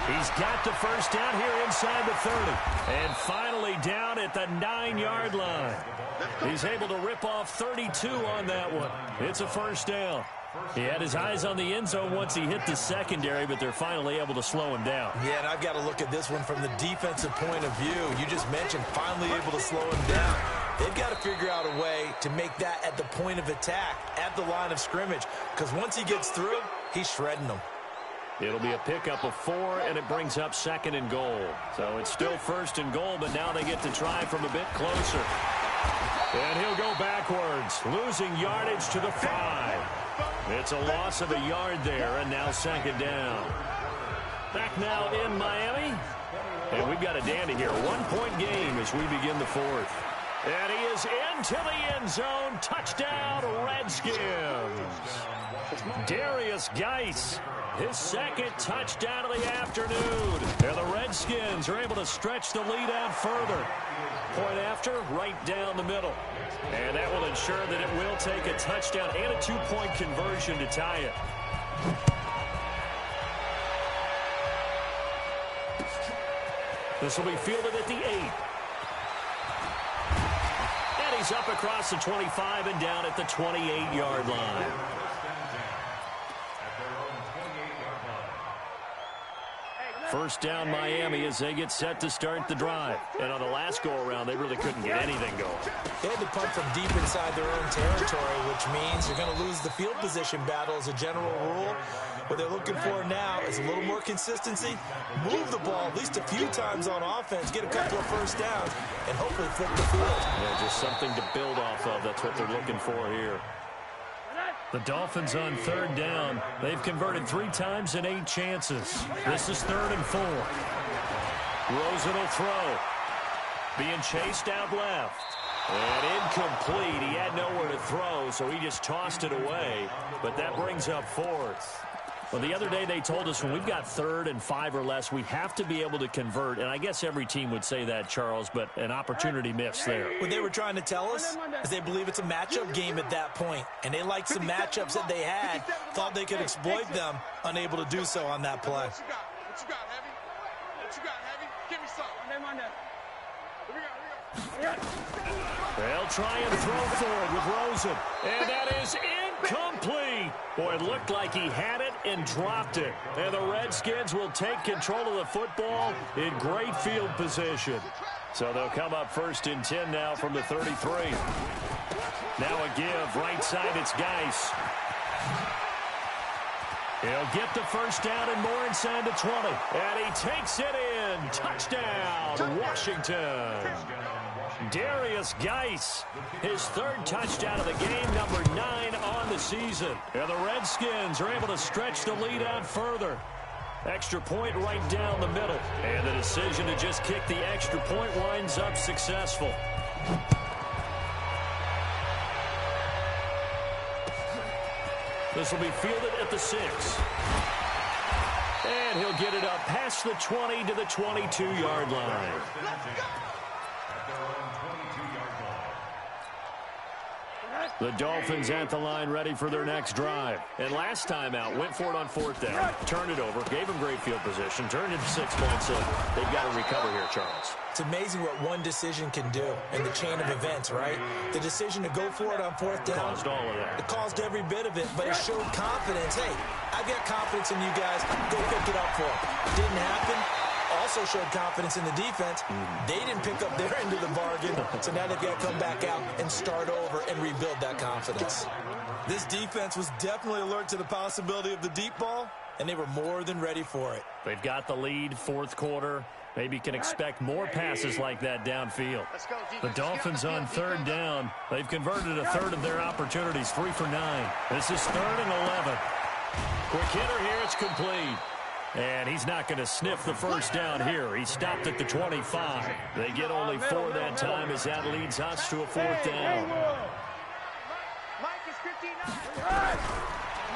He's got the first down here inside the 30. And finally down at the 9-yard line. He's able to rip off 32 on that one. It's a first down. He had his eyes on the end zone once he hit the secondary, but they're finally able to slow him down. Yeah, and I've got to look at this one from the defensive point of view. You just mentioned finally able to slow him down. They've got to figure out a way to make that at the point of attack, at the line of scrimmage, because once he gets through, he's shredding them. It'll be a pickup of 4, and it brings up 2nd and goal. So it's still 1st and goal, but now they get to try from a bit closer. And he'll go backwards, losing yardage to the 5. It's a loss of a yard there, and now 2nd down. Back now in Miami. And we've got a dandy here. 1-point game as we begin the 4th. And he is into the end zone. Touchdown, Redskins. Darius Geis, his 2nd touchdown of the afternoon. And the Redskins are able to stretch the lead out further. Point after, right down the middle. And that will ensure that it will take a touchdown and a 2-point conversion to tie it. This will be fielded at the 8. And he's up across the 25 and down at the 28-yard line. First down Miami as they get set to start the drive. And on the last go-around, they really couldn't get anything going. They had to punt from deep inside their own territory, which means you're going to lose the field position battle as a general rule. What they're looking for now is a little more consistency, move the ball at least a few times on offense, get a couple of first downs, and hopefully flip the field. Yeah, just something to build off of. That's what they're looking for here. The Dolphins on third down. They've converted 3 times in 8 chances. This is 3rd and 4. Rosen will throw. Being chased out left. And incomplete. He had nowhere to throw, so he just tossed it away. But that brings up 4th. Well, the other day they told us when we've got 3rd and 5 or less, we have to be able to convert. And I guess every team would say that, Charles, but an opportunity missed there. What they were trying to tell us is they believe it's a matchup game at that point. And they liked some matchups that they had, thought they could exploit them, unable to do so on that play. What you got, Heavy? What you got, Heavy? Give me something. They'll try and throw forward with Rosen. And that is incomplete. Boy, it looked like he had it and dropped it. And the Redskins will take control of the football in great field position. So they'll come up 1st and 10 now from the 33. Now a give. Right side, it's Geis. He'll get the first down and more inside the 20. And he takes it in. Touchdown, Washington. Darius Geis, his 3rd touchdown of the game, number 9 on the season. And the Redskins are able to stretch the lead out further. Extra point right down the middle. And the decision to just kick the extra point winds up successful. This will be fielded at the 6. And he'll get it up past the 20 to the 22-yard line. The Dolphins at the line ready for their next drive. And last time out, went for it on 4th down, turned it over, gave them great field position, turned it to 6 points. So they've got to recover here, Charles. It's amazing what one decision can do in the chain of events, right? The decision to go for it on 4th down. Caused all of that. It caused every bit of it, but it showed confidence. Hey, I've got confidence in you guys. Go pick it up for them. Didn't happen. Also showed confidence in the defense. They didn't pick up their end of the bargain, so now they've got to come back out and start over and rebuild that confidence. This defense was definitely alert to the possibility of the deep ball, and they were more than ready for it. They've got the lead, 4th quarter. Maybe can expect more passes like that downfield. The Dolphins on 3rd down. They've converted a third of their opportunities, 3 for 9. This is 3rd and 11. Quick hitter here, it's complete. And he's not going to sniff the first down here. He stopped at the 25. They get only 4 that time as that leads us to a 4th down.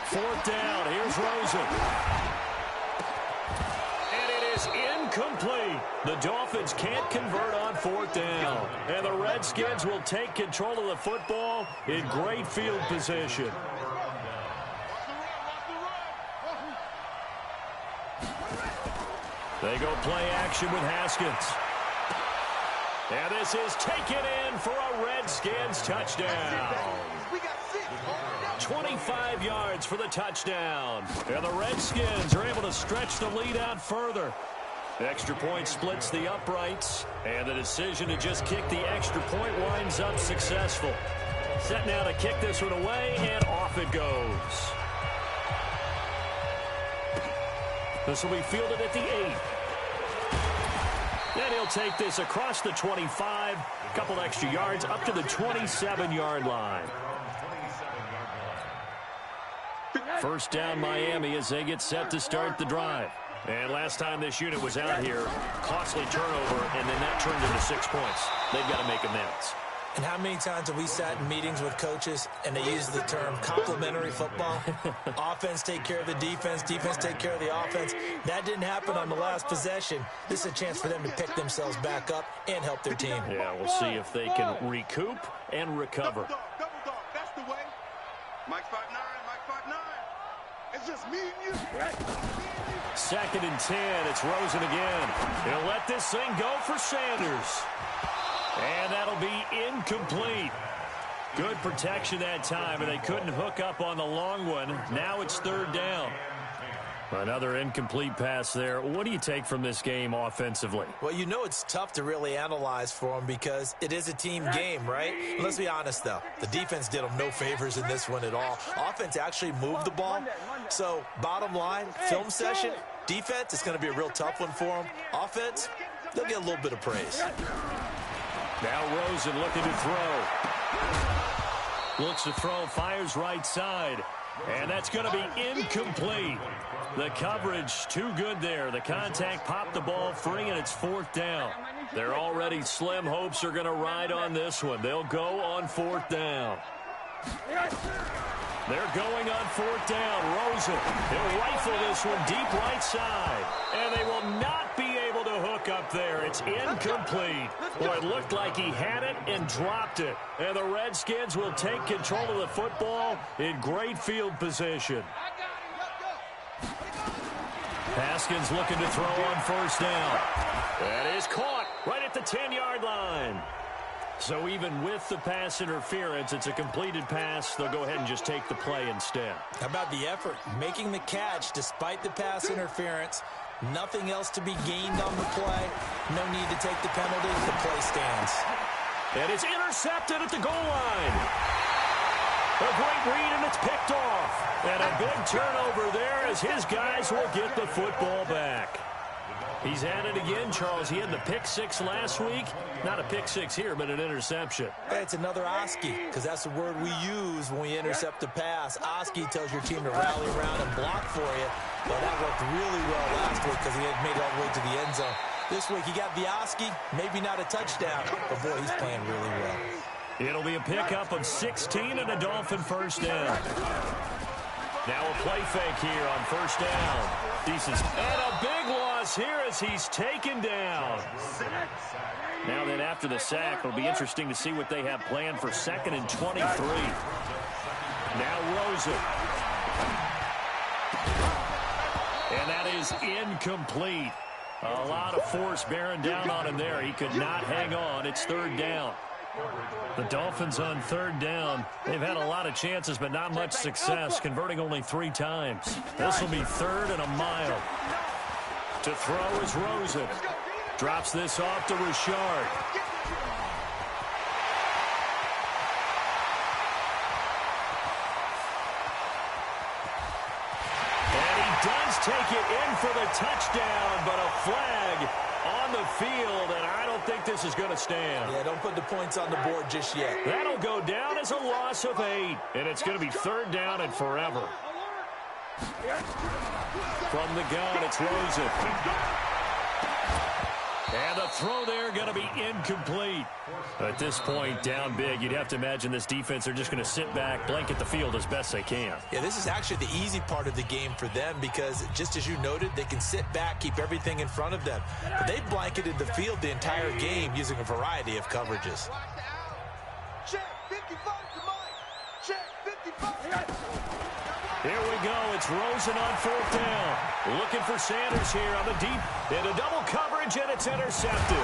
4th down, here's Rosen. And it is incomplete. The Dolphins can't convert on 4th down. And the Redskins will take control of the football in great field position. They go play action with Haskins. And this is taken in for a Redskins touchdown. 25 yards for the touchdown. And the Redskins are able to stretch the lead out further. The extra point splits the uprights. And the decision to just kick the extra point winds up successful. Set now to kick this one away, and off it goes. This will be fielded at the 8. And he'll take this across the 25, a couple extra yards, up to the 27-yard line. First down, Miami, as they get set to start the drive. And last time this unit was out here, costly turnover, and then that turned into 6 points. They've got to make amends. And how many times have we sat in meetings with coaches and they use the term complementary football? Offense take care of the defense, defense take care of the offense. That didn't happen on the last possession. This is a chance for them to pick themselves back up and help their team. Yeah, we'll see if they can recoup and recover. Double dog, that's the way. Mike 5'9", Mike 5'9". It's just me and you. 2nd and 10, it's Rosen again. He'll let this thing go for Sanders. And that'll be incomplete. Good protection that time, and they couldn't hook up on the long one. Now it's 3rd down. Another incomplete pass there. What do you take from this game offensively? Well, you know it's tough to really analyze for them because it is a team game, right? Let's be honest, though. The defense did them no favors in this one at all. Offense actually moved the ball. So, bottom line, film session, defense, it's going to be a real tough one for them. Offense, they'll get a little bit of praise. Now Rosen looking to throw. Looks to throw, fires right side. And that's going to be incomplete. The coverage too good there. The contact popped the ball free, and it's 4th down. They're already slim hopes are going to ride on this one. They'll go on 4th down. They're going on 4th down. Rosen, he'll rifle this one deep right side. And they will not be able to hook up there. It's incomplete. Boy, it looked like he had it and dropped it. And the Redskins will take control of the football in great field position. Haskins looking to throw on 1st down. That is caught right at the 10-yard line. So even with the pass interference, it's a completed pass. They'll go ahead and just take the play instead. How about the effort? Making the catch despite the pass interference. Nothing else to be gained on the play. No need to take the penalty. The play stands. And it's intercepted at the goal line. A great read, and it's picked off. And a big turnover there as his guys will get the football back. He's at it again, Charles. He had the pick 6 last week. Not a pick 6 here, but an interception. Hey, it's another Oski, because that's the word we use when we intercept a pass. Oski tells your team to rally around and block for you. Well, that worked really well last week because he had made it all the way to the end zone. This week, he got the Oski, maybe not a touchdown, but boy, he's playing really well. It'll be a pickup of 16 and a Dolphin 1st down. Now a play fake here on 1st down. And a big one. across here as he's taken down. Now then, after the sack, it'll be interesting to see what they have planned for 2nd and 23. Now Rosen. And that is incomplete. A lot of force bearing down on him there. He could not hang on. It's 3rd down. The Dolphins on 3rd down. They've had a lot of chances, but not much success, converting only 3 times. This will be 3rd and a mile. To throw is Rosen. Drops this off to Richard. And he does take it in for the touchdown, but a flag on the field, and I don't think this is going to stand. Yeah, don't put the points on the board just yet. That'll go down as a loss of 8, and it's going to be 3rd down and forever. From the gun, it's Rosen. And the throw there going to be incomplete. At this point, down big, you'd have to imagine this defense are just going to sit back, blanket the field as best they can. Yeah, this is actually the easy part of the game for them because, just as you noted, they can sit back, keep everything in front of them. But they blanketed the field the entire game using a variety of coverages. Check 55 to Mike. Check 55. Here we go. It's Rosen on 4th down. Looking for Sanders here on the deep. Into double coverage, and it's intercepted.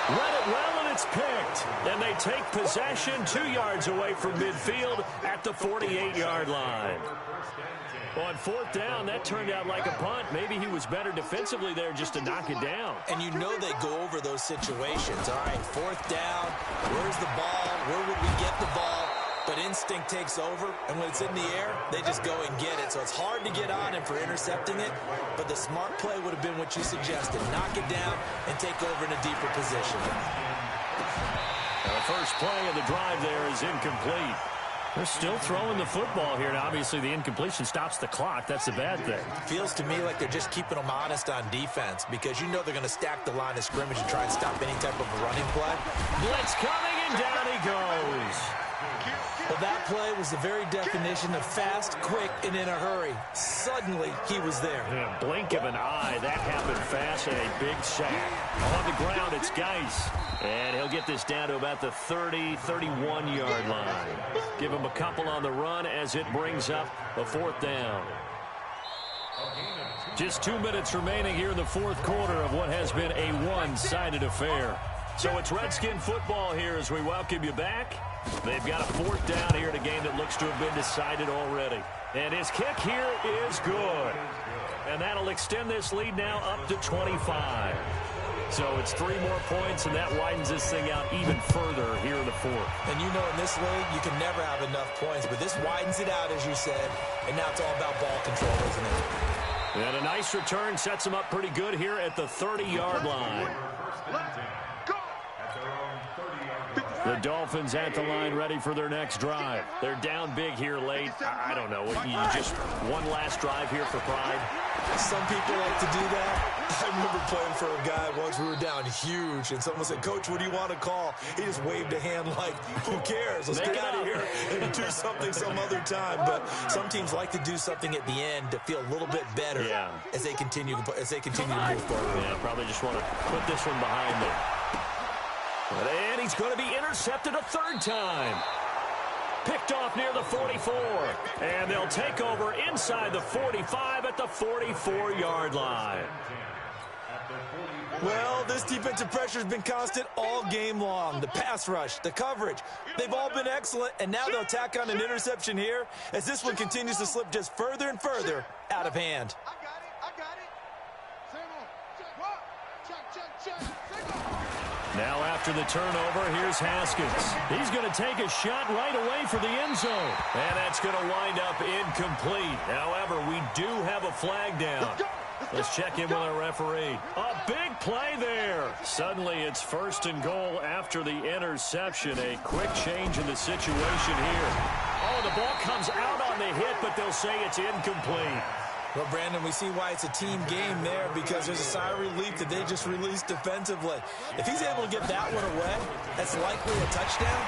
Read it well, and it's picked. And they take possession 2 yards away from midfield at the 48-yard line. On 4th down, that turned out like a punt. Maybe he was better defensively there just to knock it down. And you know they go over those situations. All right, 4th down. Where's the ball? Where would we get the ball? But instinct takes over, and when it's in the air, they just go and get it. So it's hard to get on him for intercepting it, but the smart play would have been what you suggested. Knock it down and take over in a deeper position. The first play of the drive there is incomplete. They're still throwing the football here, and obviously the incompletion stops the clock. That's the bad thing. Feels to me like they're just keeping them honest on defense because you know they're going to stack the line of scrimmage and try and stop any type of a running play. Blitz coming, and down he goes. Well, that play was the very definition of fast, quick, and in a hurry. Suddenly, he was there. In a blink of an eye, that happened fast, and a big sack. On the ground, it's Geis. And he'll get this down to about the 30, 31-yard line. Give him a couple on the run as it brings up a 4th down. Just 2 minutes remaining here in the 4th quarter of what has been a one-sided affair. So it's Redskin football here as we welcome you back. They've got a 4th down here in a game that looks to have been decided already. And his kick here is good. And that'll extend this lead now up to 25. So it's 3 more points, and that widens this thing out even further here in the 4th. And you know in this league, you can never have enough points. But this widens it out, as you said. And now it's all about ball control, isn't it? And a nice return sets him up pretty good here at the 30-yard line. The Dolphins at the line ready for their next drive. They're down big here late. I don't know. You just one last drive here for pride? Some people like to do that. I remember playing for a guy once. We were down huge, and someone said, "Coach, what do you want to call?" He just waved a hand like, who cares? Let's get out of here and do something some other time. But some teams like to do something at the end to feel a little bit better as they continue to move forward. Yeah, probably just want to put this one behind them. And he's going to be intercepted a 3rd time. Picked off near the 44. And they'll take over inside the 45 at the 44-yard line. Well, this defensive pressure has been constant all game long. The pass rush, the coverage, they've all been excellent. And now they'll tack on an interception here as this one continues to slip just further and further out of hand. Now after the turnover, here's Haskins. He's going to take a shot right away for the end zone. And that's going to wind up incomplete. However, we do have a flag down. Let's check in with our referee. A big play there. Suddenly it's 1st and goal after the interception. A quick change in the situation here. Oh, the ball comes out on the hit, but they'll say it's incomplete. Well, Brandon, we see why it's a team game there because there's a sigh of relief that they just released defensively. If he's able to get that one away, that's likely a touchdown.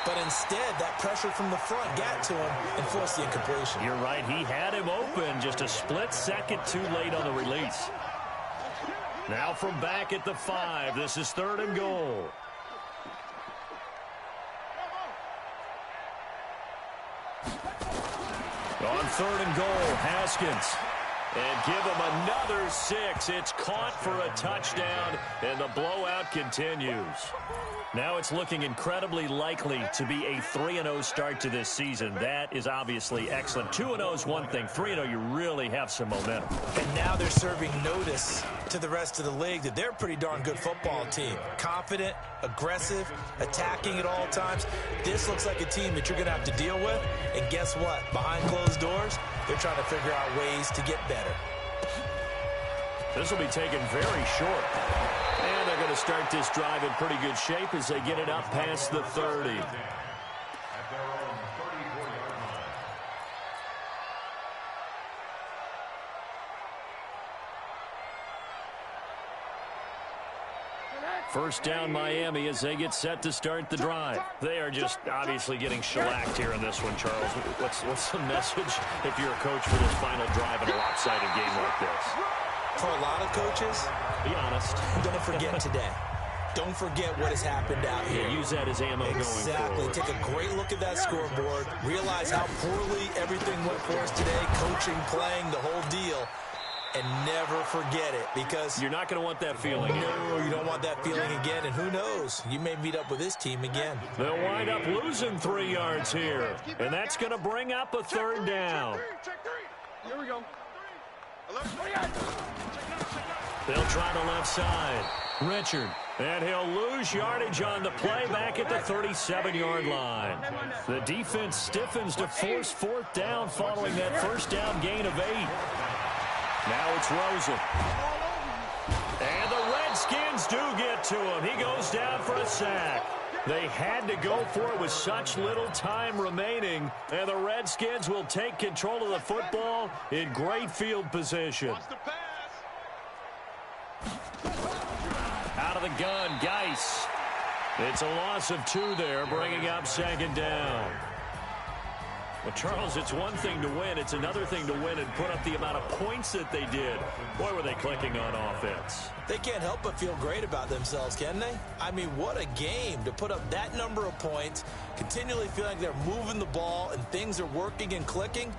But instead, that pressure from the front got to him and forced the incompletion. You're right. He had him open just a split second too late on the release. Now from back at the 5, this is 3rd and goal. On 3rd and goal, Haskins. And give him another 6. It's caught for a touchdown, and the blowout continues. Now it's looking incredibly likely to be a 3-0 start to this season. That is obviously excellent. 2-0 is one thing. 3-0, you really have some momentum. And now they're serving notice to the rest of the league that they're a pretty darn good football team. Confident, aggressive, attacking at all times. This looks like a team that you're going to have to deal with. And guess what? Behind closed doors, they're trying to figure out ways to get better. This will be taken very short. And they're going to start this drive in pretty good shape as they get it up past the 30. First down Miami as they get set to start the drive. They are just obviously getting shellacked here in this one, Charles. What's the message if you're a coach for this final drive in a lopsided game like this? For a lot of coaches, be honest, don't forget today. Don't forget what has happened out here. Yeah, use that as ammo going forward. Exactly. Take a great look at that scoreboard. Realize how poorly everything went for us today. Coaching, playing, the whole deal. And never forget it, because you're not going to want that feeling. No, you don't want that feeling again. And who knows? You may meet up with this team again. They'll wind up losing 3 yards here. And that's going to bring up a 3rd down. Here we go. They'll try the left side. Richard. And he'll lose yardage on the play back at the 37-yard line. The defense stiffens to force 4th down following that first down gain of 8. Now it's Rosen. And the Redskins do get to him. He goes down for a sack. They had to go for it with such little time remaining. And the Redskins will take control of the football in great field position. Out of the gun, Geis. It's a loss of 2 there, bringing up 2nd down. Well, Charles, it's one thing to win. It's another thing to win and put up the amount of points that they did. Boy, were they clicking on offense. They can't help but feel great about themselves, can they? I mean, what a game to put up that number of points, continually feel like they're moving the ball and things are working and clicking.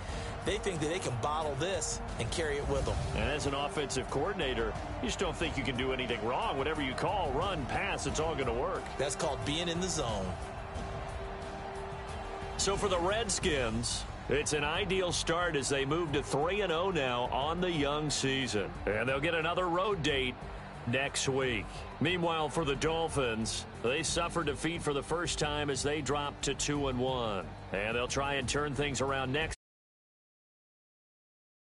They think that they can bottle this and carry it with them. And as an offensive coordinator, you just don't think you can do anything wrong. Whatever you call, run, pass, it's all going to work. That's called being in the zone. So for the Redskins, it's an ideal start as they move to 3-0 now on the young season. And they'll get another road date next week. Meanwhile, for the Dolphins, they suffered defeat for the first time as they dropped to 2-1. And they'll try and turn things around next